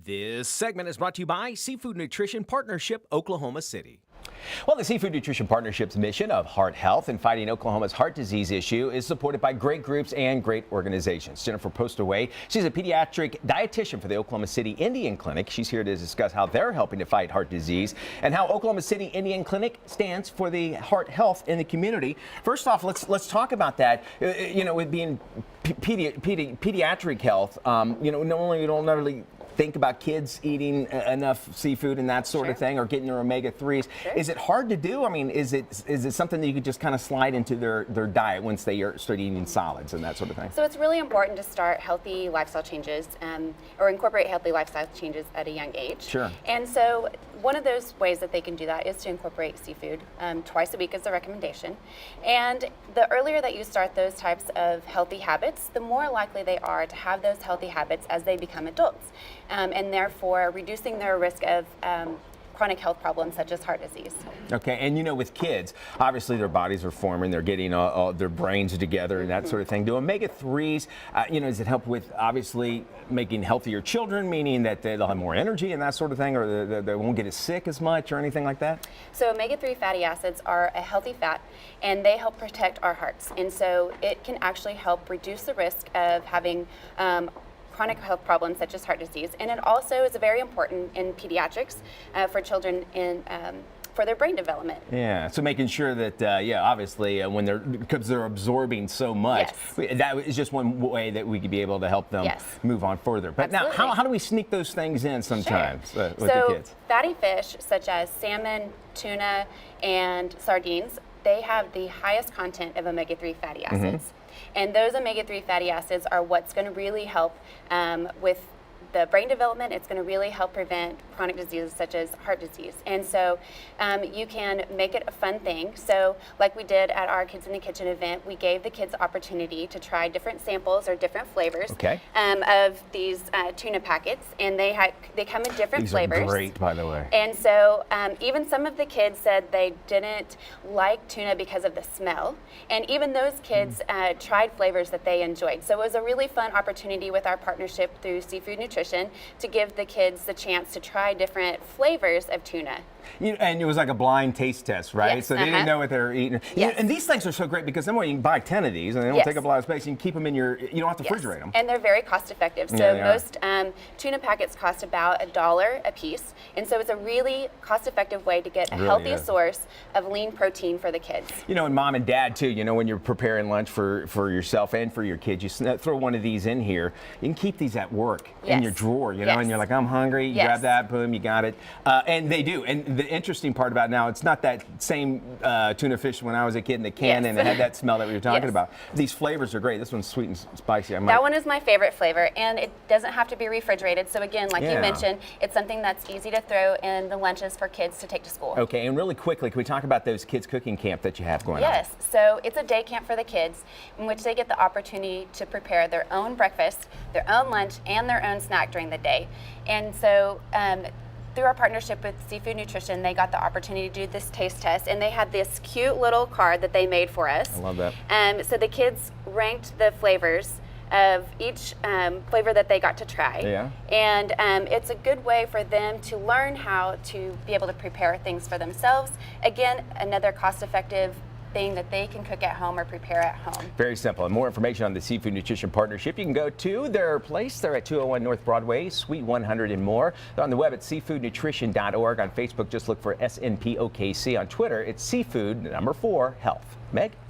This segment is brought to you by Seafood Nutrition Partnership, Oklahoma City. Well, the Seafood Nutrition Partnership's mission of heart health and fighting Oklahoma's heart disease issue is supported by great groups and great organizations. Jennifer Postlethwaite, she's a pediatric dietitian for the Oklahoma City Indian Clinic. She's here to discuss how they're helping to fight heart disease and how Oklahoma City Indian Clinic stands for the heart health in the community. First off, let's talk about that. With being pediatric health, normally we don't really think about kids eating enough seafood and that sort of thing, or getting their omega-3s. Is it hard to do? I mean, is it something that you could just kind of slide into their diet once they start eating solids and that sort of thing? So it's really important to start healthy lifestyle changes or incorporate healthy lifestyle changes at a young age. Sure. And so one of those ways that they can do that is to incorporate seafood twice a week is the recommendation. And the earlier that you start those types of healthy habits, the more likely they are to have those healthy habits as they become adults, and therefore reducing their risk of chronic health problems such as heart disease. Okay, and with kids, obviously their bodies are forming, they're getting all their brains together and that sort of thing. Do omega-3s, does it help with obviously making healthier children, meaning that they'll have more energy and that sort of thing, or they won't get as sick as much or anything like that? So omega-3 fatty acids are a healthy fat, and they help protect our hearts. And so it can actually help reduce the risk of having chronic health problems such as heart disease, and it also is very important in pediatrics for children for their brain development. Yeah, so making sure that, obviously because they're absorbing so much, that is just one way that we could be able to help them move on further. But Absolutely. Now, how do we sneak those things in sometimes with the kids? Fatty fish such as salmon, tuna, and sardines, they have the highest content of omega-3 fatty acids. And those omega-3 fatty acids are what's going to really help with the brain development. It's going to really help prevent chronic diseases such as heart disease. And so you can make it a fun thing. So like we did at our Kids in the Kitchen event, we gave the kids the opportunity to try different samples or different flavors of these tuna packets. And they come in different flavors. These are great, by the way. And so even some of the kids said they didn't like tuna because of the smell. And even those kids tried flavors that they enjoyed. So it was a really fun opportunity with our partnership through Seafood Nutrition to give the kids the chance to try different flavors of tuna. And it was like a blind taste test, right? Yes, so they didn't know what they were eating. Yes. And these things are so great because then when you can buy 10 of these and they don't take up a lot of space, you can keep them in you don't have to refrigerate them. And they're very cost effective. So most tuna packets cost about $1 a piece. And so it's a really cost effective way to get a healthy source of lean protein for the kids. And mom and dad too, when you're preparing lunch for yourself and for your kids, you throw one of these in here. You can keep these at work in your drawer, and you're like, I'm hungry, you grab that, boom, you got it. And they do. And the interesting part about now, it's not that same tuna fish when I was a kid in the can and it had that smell that we were talking about. These flavors are great. This one's sweet and spicy. That one is my favorite flavor, and it doesn't have to be refrigerated. So again, like you mentioned, it's something that's easy to throw in the lunches for kids to take to school. Okay, and really quickly, can we talk about those kids cooking camp that you have going on? Yes, so it's a day camp for the kids in which they get the opportunity to prepare their own breakfast, their own lunch, and their own snack during the day. And so through our partnership with Seafood Nutrition, they got the opportunity to do this taste test, and they had this cute little card that they made for us. I love that. So the kids ranked the flavors of each flavor that they got to try. Yeah. And it's a good way for them to learn how to be able to prepare things for themselves. Again, another cost-effective thing that they can cook at home or prepare at home. Very simple. And more information on the Seafood Nutrition Partnership, you can go to their place. They're at 201 North Broadway, Suite 100 and more. They're on the web at seafoodnutrition.org. On Facebook, just look for SNP-OKC. On Twitter, it's Seafood, 4, Health. Meg?